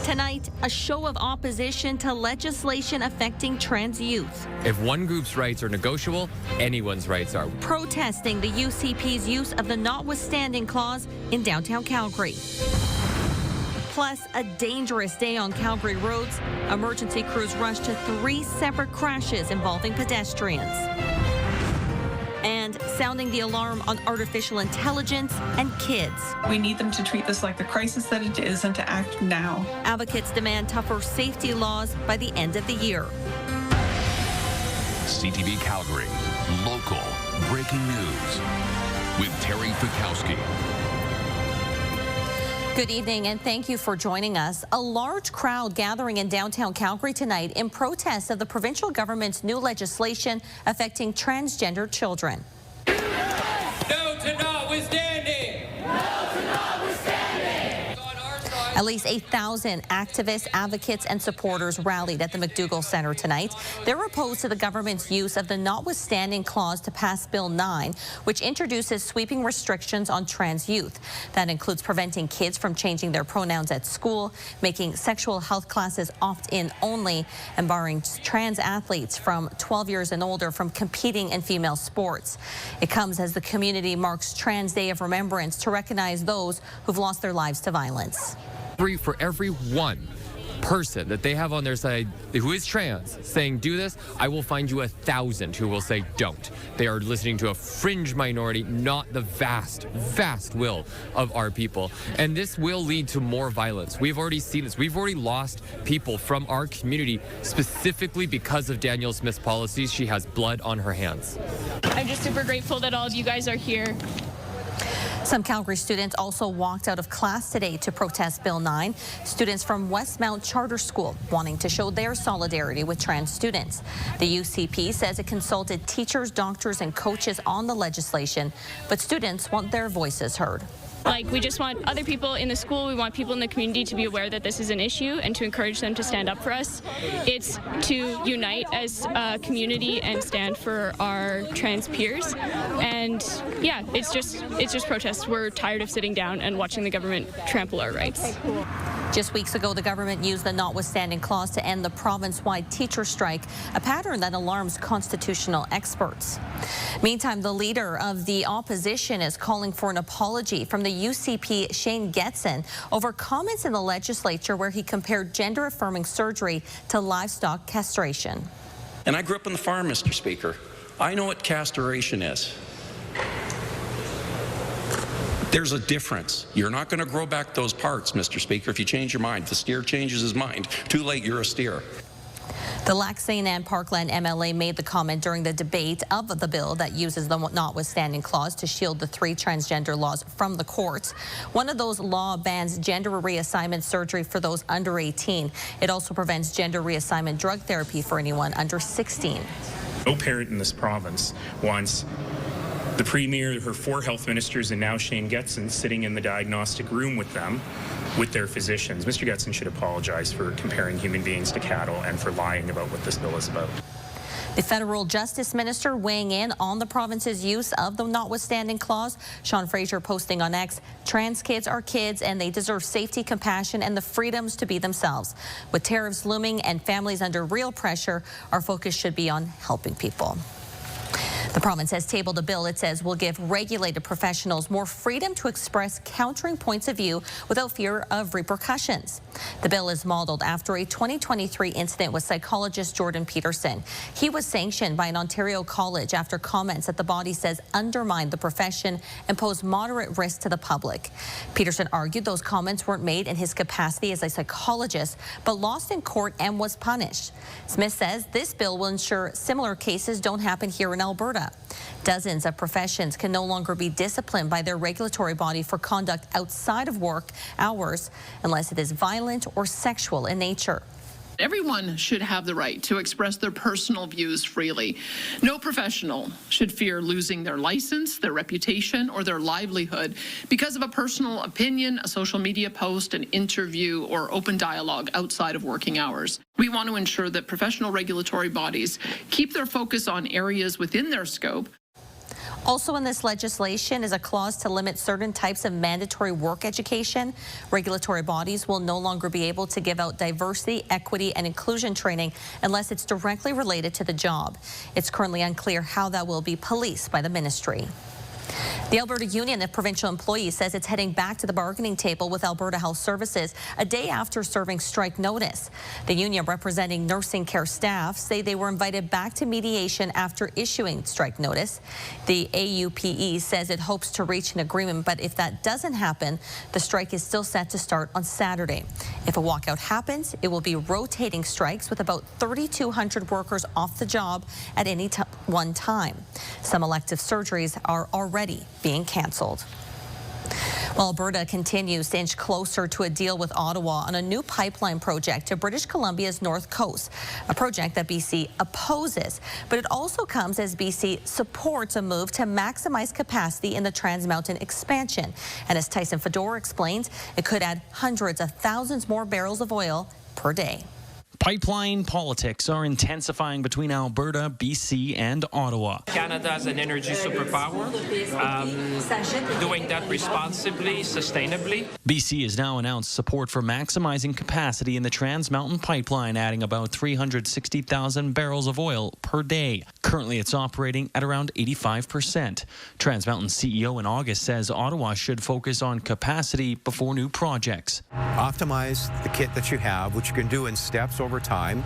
Tonight, a show of opposition to legislation affecting trans youth. If one group's rights are negotiable, anyone's rights are. Protesting the UCP's use of the notwithstanding clause in downtown Calgary. Plus, a dangerous day on Calgary roads. Emergency crews rushed to 3 separate crashes involving pedestrians. And sounding the alarm on artificial intelligence and kids. We need them to treat this like the crisis that it is and to act now. Advocates demand tougher safety laws by the end of the year. CTV Calgary, local breaking news with Terry Fikowski. Good evening and thank you for joining us. A large crowd gathering in downtown Calgary tonight in protest of the provincial government's new legislation affecting transgender children. No to notwithstanding! No to notwithstanding! On our side. At least 8,000 activists, advocates, and supporters rallied at the McDougall Centre tonight. They're opposed to the government's use of the notwithstanding clause to pass Bill 9, which introduces sweeping restrictions on trans youth. That includes preventing kids from changing their pronouns at school, making sexual health classes opt-in only, and barring trans athletes from 12 years and older from competing in female sports. It comes as the community marks Trans Day of Remembrance to recognize those who've lost their lives to violence. For every one person that they have on their side who is trans saying do this, I will find you 1,000 who will say don't. They are listening to a fringe minority, not the vast will of our people. And this will lead to more violence. We've already seen this. We've already lost people from our community specifically because of Danielle Smith's policies. She has blood on her hands. I'm just super grateful that all of you guys are here. Some Calgary students also walked out of class today to protest Bill 9. Students from Westmount Charter School wanting to show their solidarity with trans students. The UCP says it consulted teachers, doctors, and coaches on the legislation, but students want their voices heard. Like, we just want other people in the school, we want people in the community to be aware that this is an issue and to encourage them to stand up for us. It's to unite as a community and stand for our trans peers. And yeah, it's just protests. We're tired of sitting down and watching the government trample our rights. Just weeks ago, the government used the notwithstanding clause to end the province-wide teacher strike, a pattern that alarms constitutional experts. Meantime, the leader of the opposition is calling for an apology from the UCP, Shane Getson, over comments in the legislature where he compared gender-affirming surgery to livestock castration. And I grew up on the farm, Mr. Speaker. I know what castration is. There's a difference. You're not going to grow back those parts, Mr. Speaker, if you change your mind. If the steer changes his mind, too late, you're a steer. The Lac St. Anne Parkland MLA made the comment during the debate of the bill that uses the notwithstanding clause to shield the 3 transgender laws from the courts. One of those laws bans gender reassignment surgery for those under 18. It also prevents gender reassignment drug therapy for anyone under 16. No parent in this province wants the Premier, her 4 health ministers, and now Shane Getson sitting in the diagnostic room with them, with their physicians. Mr. Getson should apologize for comparing human beings to cattle and for lying about what this bill is about. The federal justice minister weighing in on the province's use of the notwithstanding clause. Sean Fraser posting on X, trans kids are kids and they deserve safety, compassion, and the freedoms to be themselves. With tariffs looming and families under real pressure, our focus should be on helping people. The province has tabled a bill it says will give regulated professionals more freedom to express countering points of view without fear of repercussions. The bill is modeled after a 2023 incident with psychologist Jordan Peterson. He was sanctioned by an Ontario college after comments that the body says undermined the profession and pose moderate risk to the public. Peterson argued those comments weren't made in his capacity as a psychologist, but lost in court and was punished. Smith says this bill will ensure similar cases don't happen here in Alberta. Dozens of professions can no longer be disciplined by their regulatory body for conduct outside of work hours unless it is violent or sexual in nature. Everyone should have the right to express their personal views freely. No professional should fear losing their license, their reputation, or their livelihood because of a personal opinion, a social media post, an interview, or open dialogue outside of working hours. We want to ensure that professional regulatory bodies keep their focus on areas within their scope. Also in this legislation is a clause to limit certain types of mandatory work education. Regulatory bodies will no longer be able to give out diversity, equity, and inclusion training unless it's directly related to the job. It's currently unclear how that will be policed by the ministry. The Alberta Union of Provincial Employees says it's heading back to the bargaining table with Alberta Health Services a day after serving strike notice. The union representing nursing care staff say they were invited back to mediation after issuing strike notice. The AUPE says it hopes to reach an agreement, but if that doesn't happen, the strike is still set to start on Saturday. If a walkout happens, it will be rotating strikes with about 3,200 workers off the job at any one time. Some elective surgeries are already being canceled. Well, Alberta continues to inch closer to a deal with Ottawa on a new pipeline project to British Columbia's north coast, a project that BC opposes. But it also comes as BC supports a move to maximize capacity in the Trans Mountain expansion. And as Tyson Fedor explains, it could add hundreds of thousands more barrels of oil per day. Pipeline politics are intensifying between Alberta, BC, and Ottawa. Canada is an energy superpower, doing that responsibly, sustainably. BC has now announced support for maximizing capacity in the Trans Mountain Pipeline, adding about 360,000 barrels of oil per day. Currently, it's operating at around 85%. Trans Mountain CEO in August says Ottawa should focus on capacity before new projects. Optimize the kit that you have, which you can do in steps over time,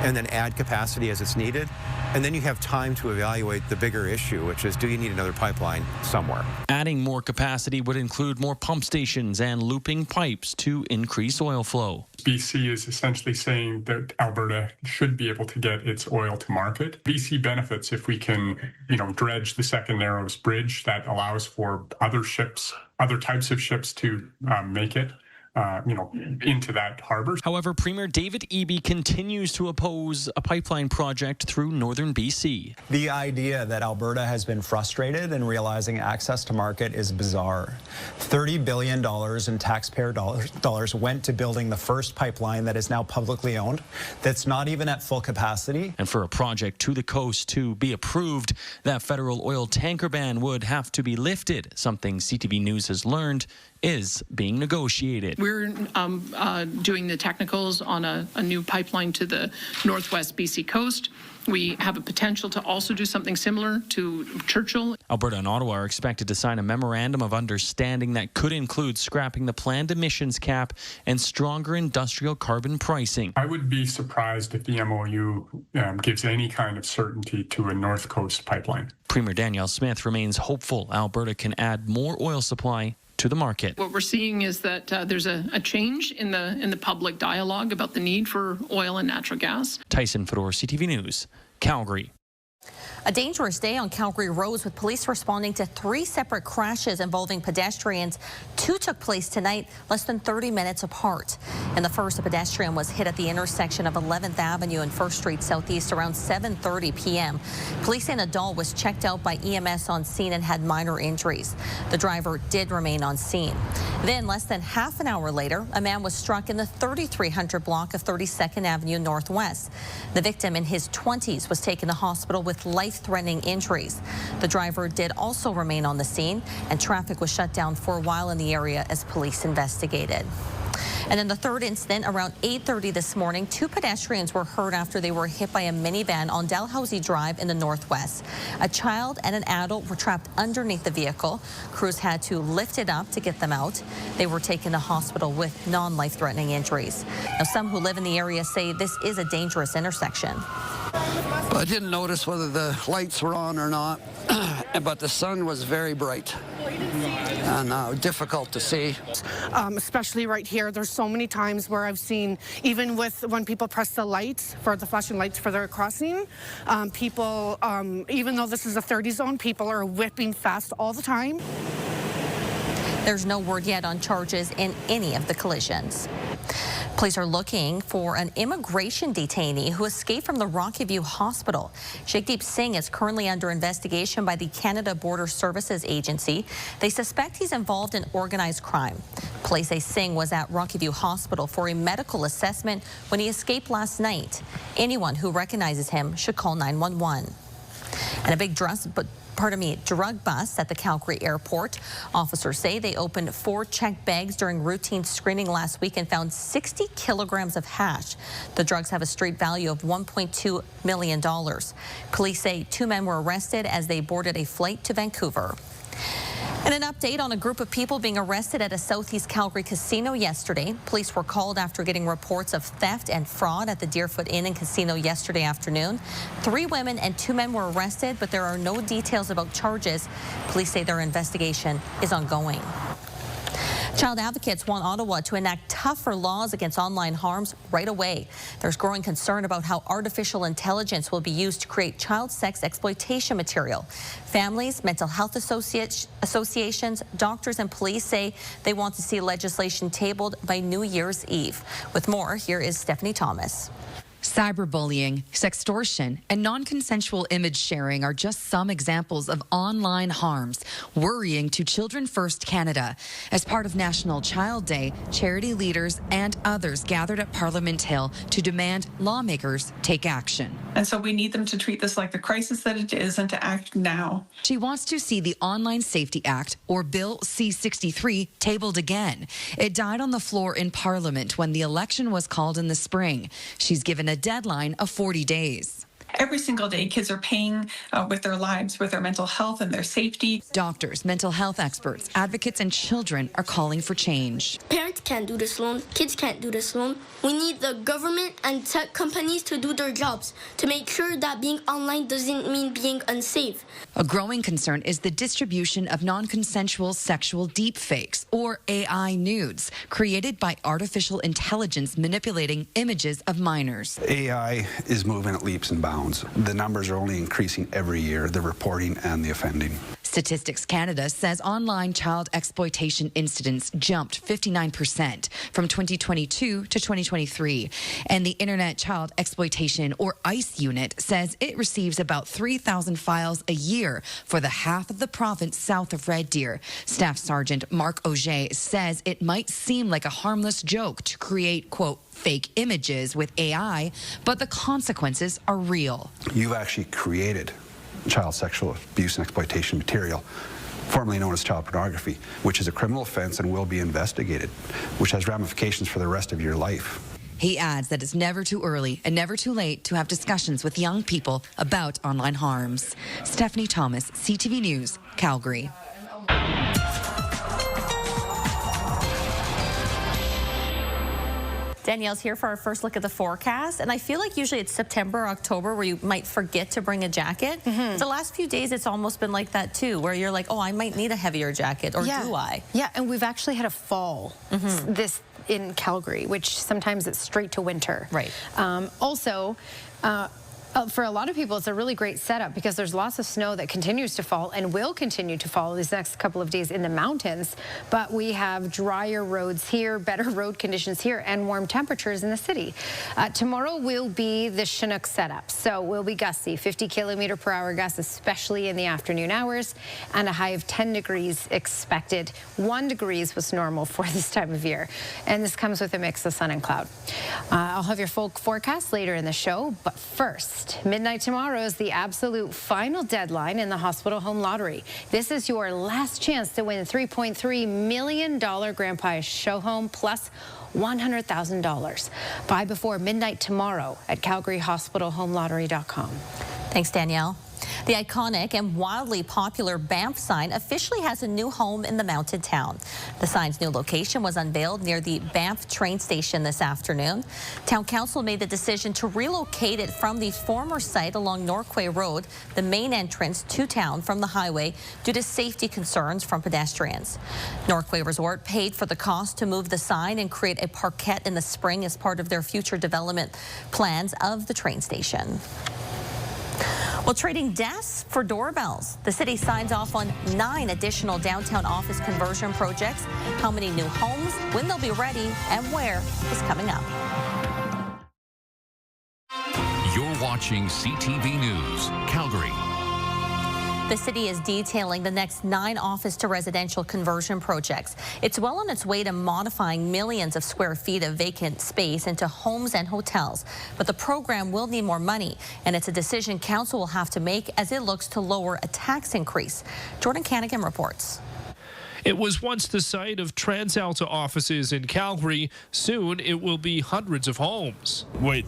and then add capacity as it's needed. And then you have time to evaluate the bigger issue, which is, do you need another pipeline somewhere? Adding more capacity would include more pump stations and looping pipes to increase oil flow. BC is essentially saying that Alberta should be able to get its oil to market. BC benefits if we can, dredge the Second Narrows Bridge that allows for other ships, other types of ships to make it. Into that harbor. However, Premier David Eby continues to oppose a pipeline project through northern BC. The idea that Alberta has been frustrated in realizing access to market is bizarre. $30 billion in taxpayer dollars went to building the first pipeline that is now publicly owned, that's not even at full capacity. And for a project to the coast to be approved, that federal oil tanker ban would have to be lifted, something CTV News has learned is being negotiated. We're doing the technicals on a new pipeline to the northwest BC coast. We have a potential to also do something similar to Churchill. Alberta and Ottawa are expected to sign a memorandum of understanding that could include scrapping the planned emissions cap and stronger industrial carbon pricing. I would be surprised if the MOU gives any kind of certainty to a North Coast pipeline. Premier Danielle Smith remains hopeful Alberta can add more oil supply to the market. What we're seeing is that there's a change in the public dialogue about the need for oil and natural gas. Tyson Fedor, CTV News, Calgary. A dangerous day on Calgary roads with police responding to 3 separate crashes involving pedestrians. 2 took place tonight, less than 30 minutes apart. In the first, a pedestrian was hit at the intersection of 11th Avenue and 1st Street Southeast around 7:30 p.m. Police say an adult was checked out by EMS on scene and had minor injuries. The driver did remain on scene. Then, less than half an hour later, a man was struck in the 3300 block of 32nd Avenue Northwest. The victim in his 20s was taken to hospital with life-threatening injuries. The driver did also remain on the scene, and traffic was shut down for a while in the area as police investigated. And in the third incident, around 8:30 this morning, 2 pedestrians were hurt after they were hit by a minivan on Dalhousie Drive in the Northwest. A child and an adult were trapped underneath the vehicle. Crews had to lift it up to get them out. They were taken to hospital with non-life-threatening injuries. Now, some who live in the area say this is a dangerous intersection. I didn't notice whether the lights were on or not, but the sun was very bright and difficult to see. Especially right here, there's so many times where I've seen, even with when people press the lights, for the flashing lights for their crossing, people, even though this is a 30 zone, people are whipping fast all the time. There's no word yet on charges in any of the collisions. Police are looking for an immigration detainee who escaped from the Rocky View Hospital. Jagdeep Singh is currently under investigation by the Canada Border Services Agency. They suspect he's involved in organized crime. Police say Singh was at Rocky View Hospital for a medical assessment when he escaped last night. Anyone who recognizes him should call 911. And a big drug bust at the Calgary airport. Officers say they opened 4 checked bags during routine screening last week and found 60 kilograms of hash. The drugs have a street value of $1.2 million. Police say 2 men were arrested as they boarded a flight to Vancouver. And an update on a group of people being arrested at a Southeast Calgary casino yesterday. Police were called after getting reports of theft and fraud at the Deerfoot Inn and Casino yesterday afternoon. 3 women and 2 men were arrested, but there are no details about charges. Police say their investigation is ongoing. Child advocates want Ottawa to enact tougher laws against online harms right away. There's growing concern about how artificial intelligence will be used to create child sex exploitation material. Families, mental health associations, doctors and police say they want to see legislation tabled by New Year's Eve. With more, here is Stephanie Thomas. Cyberbullying, sextortion, and non-consensual image sharing are just some examples of online harms worrying to Children First Canada. As part of National Child Day, charity leaders and others gathered at Parliament Hill to demand lawmakers take action. And so we need them to treat this like the crisis that it is and to act now. She wants to see the Online Safety Act, or Bill C-63, tabled again. It died on the floor in Parliament when the election was called in the spring. She's given a deadline of 40 days. Every single day, kids are paying with their lives, with their mental health and their safety. Doctors, mental health experts, advocates, and children are calling for change. Parents can't do this alone. Kids can't do this alone. We need the government and tech companies to do their jobs to make sure that being online doesn't mean being unsafe. A growing concern is the distribution of non-consensual sexual deepfakes, or AI nudes, created by artificial intelligence manipulating images of minors. AI is moving at leaps and bounds. The numbers are only increasing every year, the reporting and the offending. Statistics Canada says online child exploitation incidents jumped 59% from 2022 to 2023. And the Internet Child Exploitation, or ICE unit, says it receives about 3,000 files a year for the half of the province south of Red Deer. Staff Sergeant Mark Auger says it might seem like a harmless joke to create, quote, fake images with AI, but the consequences are real. You've actually created child sexual abuse and exploitation material, formerly known as child pornography, which is a criminal offense and will be investigated, which has ramifications for the rest of your life. He adds that it's never too early and never too late to have discussions with young people about online harms. Stephanie Thomas, CTV News, Calgary. Danielle's here for our first look at the forecast, and I feel like usually it's September or October where you might forget to bring a jacket. The last few days it's almost been like that too, where you're like, oh, I might need a heavier jacket, or do I? Yeah, and we've actually had a fall this in Calgary, which sometimes it's straight to winter. Right. For a lot of people, it's a really great setup because there's lots of snow that continues to fall and will continue to fall these next couple of days in the mountains. But we have drier roads here, better road conditions here, and warm temperatures in the city. Tomorrow will be the Chinook setup. So we'll be gusty, 50-kilometer-per-hour gusts, especially in the afternoon hours, and a high of 10 degrees expected. 1 degree was normal for this time of year. And this comes with a mix of sun and cloud. I'll have your full forecast later in the show, but first, midnight tomorrow is the absolute final deadline in the Hospital Home Lottery. This is your last chance to win $3.3 million Grand Prize show home plus $100,000. Buy before midnight tomorrow at CalgaryHospitalHomeLottery.com. Thanks, Danielle. The iconic and wildly popular Banff sign officially has a new home in the mountain town. The sign's new location was unveiled near the Banff train station this afternoon. Town Council made the decision to relocate it from the former site along Norquay Road, the main entrance to town from the highway, due to safety concerns from pedestrians. Norquay Resort paid for the cost to move the sign and create a parkette in the spring as part of their future development plans of the train station. Well, trading desks for doorbells. The city signs off on 9 additional downtown office conversion projects. How many new homes, when they'll be ready, and where is coming up. You're watching CTV News, Calgary. The city is detailing the next 9 office to residential conversion projects. It's well on its way to modifying millions of square feet of vacant space into homes and hotels. But the program will need more money, and it's a decision council will have to make as it looks to lower a tax increase. Jordan Canigan reports. It was once the site of TransAlta offices in Calgary. Soon it will be hundreds of homes. What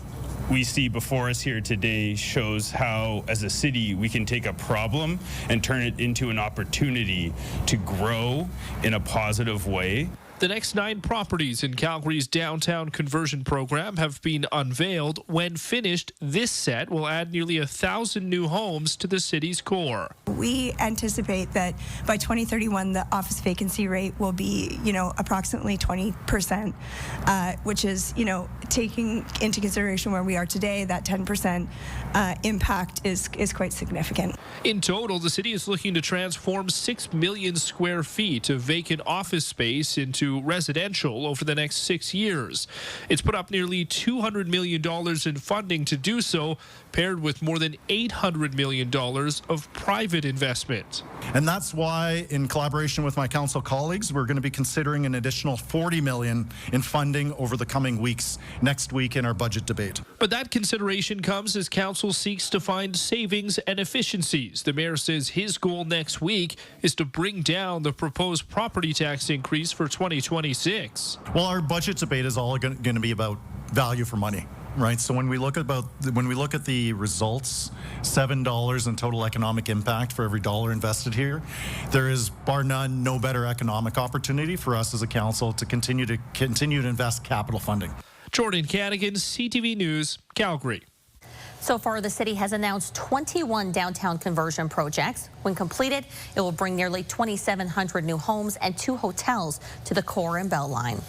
we see before us here today shows how, as a city, we can take a problem and turn it into an opportunity to grow in a positive way. The next 9 properties in Calgary's downtown conversion program have been unveiled. When finished, this set will add nearly 1,000 new homes to the city's core. We anticipate that by 2031, the office vacancy rate will be, approximately 20%, which is, taking into consideration where we are today, that 10% impact is quite significant. In total, the city is looking to transform 6 million square feet of vacant office space into residential over the next 6 years. It's put up nearly $200 million in funding to do so, paired with more than $800 million of private investment. And that's why, in collaboration with my council colleagues, we're going to be considering an additional $40 million in funding over the coming weeks, next week in our budget debate. But that consideration comes as council seeks to find savings and efficiencies. The mayor says his goal next week is to bring down the proposed property tax increase for 2026. Well, our budget debate is all going to be about value for money. Right, so when we look at the results, $7 in total economic impact for every dollar invested here, there is bar none no better economic opportunity for us as a council to continue to invest capital funding. Jordan Canigan, CTV News, Calgary. So far, the city has announced 21 downtown conversion projects. When completed, it will bring nearly 2,700 new homes and 2 hotels to the core and Beltline.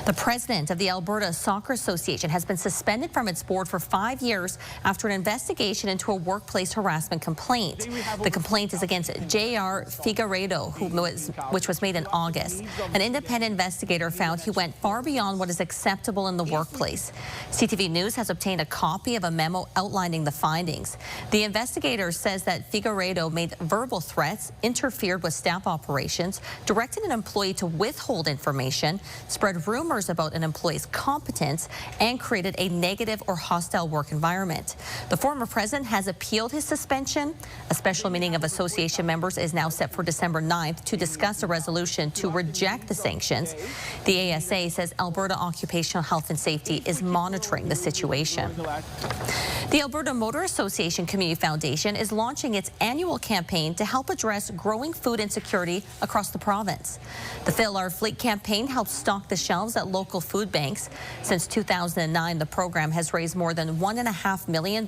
The president of the Alberta Soccer Association has been suspended from its board for 5 years after an investigation into a workplace harassment complaint. The complaint is against J.R. Figueiredo, which was made in August. An independent investigator found he went far beyond what is acceptable in the workplace. CTV News has obtained a copy of a memo outlining the findings. The investigator says that Figueiredo made verbal threats, interfered with staff operations, directed an employee to withhold information, spread rumors about an employee's competence, and created a negative or hostile work environment. The former president has appealed his suspension. A special meeting of association members is now set for December 9th to discuss a resolution to reject the sanctions. The ASA says Alberta Occupational Health and Safety is monitoring the situation. The Alberta Motor Association Community Foundation is launching its annual campaign to help address growing food insecurity across the province. The Fill Our Fleet campaign helps stock the shelves at local food banks. Since 2009, the program has raised more than $1.5 million and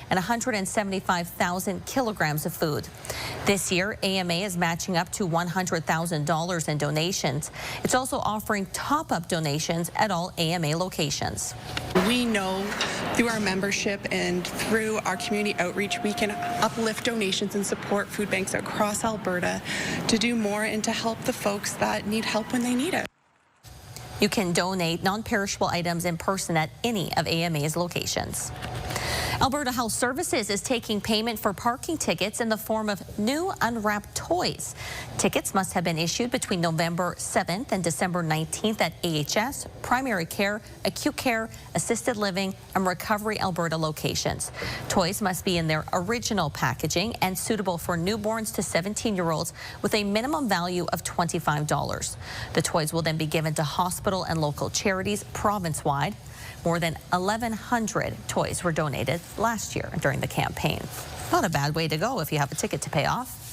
175,000 kilograms of food. This year, AMA is matching up to $100,000 in donations. It's also offering top-up donations at all AMA locations. We know through our membership and through our community outreach, we can uplift donations and support food banks across Alberta to do more and to help the folks that need help when they need it. You can donate non-perishable items in person at any of AMA's locations. Alberta Health Services is taking payment for parking tickets in the form of new unwrapped toys. Tickets must have been issued between November 7th and December 19th at AHS, primary care, acute care, assisted living, and recovery Alberta locations. Toys must be in their original packaging and suitable for newborns to 17-year-olds with a minimum value of $25. The toys will then be given to hospital and local charities province-wide. More than 1,100 toys were donated last year during the campaign. Not a bad way to go if you have a ticket to pay off.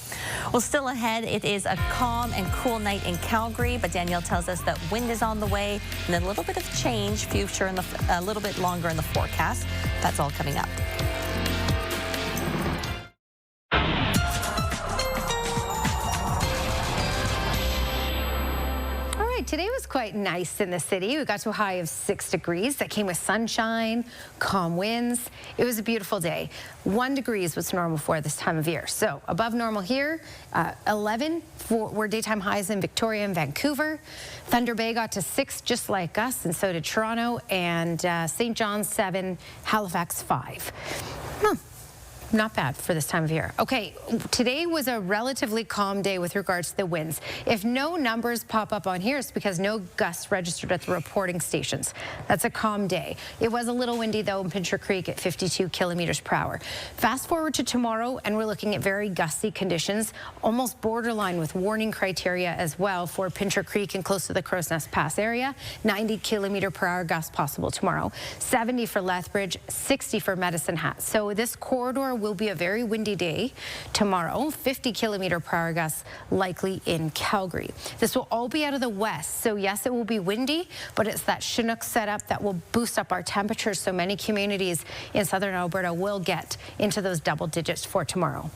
Well, still ahead, it is a calm and cool night in Calgary, but Danielle tells us that wind is on the way and a little bit of change, future in a little bit longer in the forecast. That's all coming up. Today was quite nice in the city. We got to a high of 6 degrees. That came with sunshine, calm winds. It was a beautiful day. 1 degree is what's normal for this time of year. So above normal here, 11 were daytime highs in Victoria and Vancouver. Thunder Bay got to 6 just like us, and so did Toronto, and St. John's 7, Halifax 5. not bad for this time of year. Okay, today was a relatively calm day with regards to the winds. If no numbers pop up on here, it's because no gusts registered at the reporting stations. That's a calm day. It was a little windy, though, in Pincher Creek at 52 kilometers per hour. Fast forward to tomorrow, and we're looking at very gusty conditions, almost borderline with warning criteria as well for Pincher Creek and close to the Crow's Nest Pass area. 90 kilometer per hour gusts possible tomorrow. 70 for Lethbridge, 60 for Medicine Hat. So this corridor will be a very windy day tomorrow. 50 kilometer per hour gusts likely in Calgary. This will all be out of the west. So yes, it will be windy, but it's that Chinook setup that will boost up our temperatures. So many communities in southern Alberta will get into those double digits for tomorrow.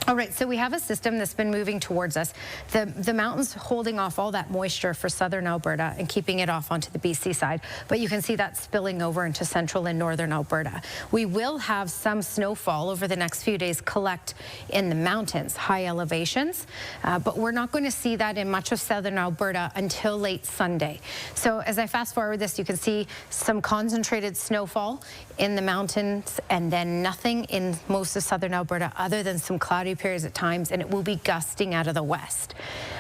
All right, so we have a system that's been moving towards us. The mountains holding off all that moisture for southern Alberta and keeping it off onto the BC side, but you can see that spilling over into central and northern Alberta. We will have some snowfall over the next few days collect in the mountains, high elevations, but we're not going to see that in much of southern Alberta until late Sunday. So as I fast forward this, you can see some concentrated snowfall in the mountains and then nothing in most of southern Alberta other than some cloudy periods at times, and it will be gusting out of the west.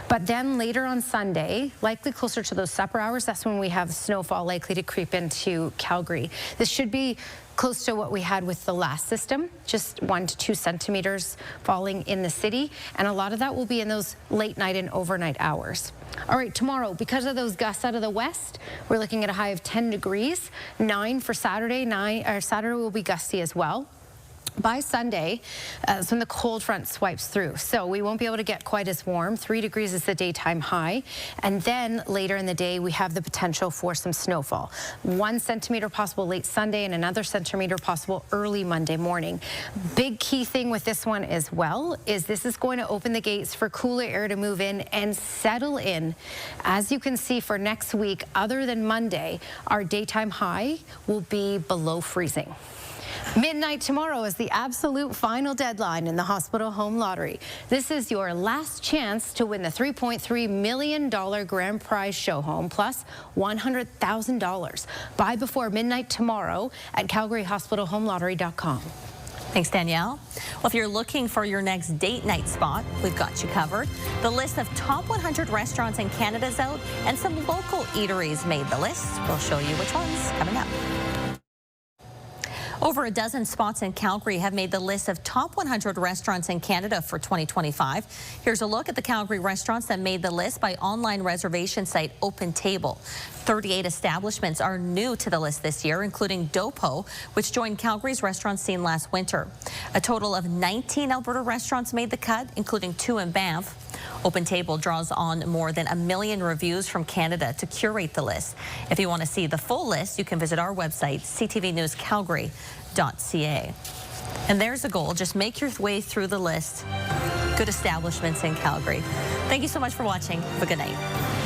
But then later on Sunday, likely closer to those supper hours, that's when we have snowfall likely to creep into Calgary. This should be close to what we had with the last system, just 1 to 2 centimeters falling in the city, and a lot of that will be in those late night and overnight hours. All right, tomorrow, because of those gusts out of the west, we're looking at a high of 10 degrees, 9 for Saturday. Saturday will be gusty as well. By Sunday, that's when the cold front swipes through. So we won't be able to get quite as warm. 3 degrees is the daytime high. And then later in the day, we have the potential for some snowfall. 1 centimeter possible late Sunday and another centimeter possible early Monday morning. Big key thing with this one as well is this is going to open the gates for cooler air to move in and settle in. As you can see for next week, other than Monday, our daytime high will be below freezing. Midnight tomorrow is the absolute final deadline in the Hospital Home Lottery. This is your last chance to win the $3.3 million grand prize show home plus $100,000. Buy before midnight tomorrow at calgaryhospitalhomelottery.com. Thanks, Danielle. Well, if you're looking for your next date night spot, we've got you covered. The list of top 100 restaurants in Canada's out, and some local eateries made the list. We'll show you which ones coming up. Over a dozen spots in Calgary have made the list of top 100 restaurants in Canada for 2025. Here's a look at the Calgary restaurants that made the list by online reservation site OpenTable. 38 establishments are new to the list this year, including Dopo, which joined Calgary's restaurant scene last winter. A total of 19 Alberta restaurants made the cut, including 2 in Banff. OpenTable draws on more than 1 million reviews from Canada to curate the list. If you want to see the full list, you can visit our website, ctvnewscalgary.ca. And there's a goal. Just make your way through the list. Good establishments in Calgary. Thank you so much for watching. Have a good night.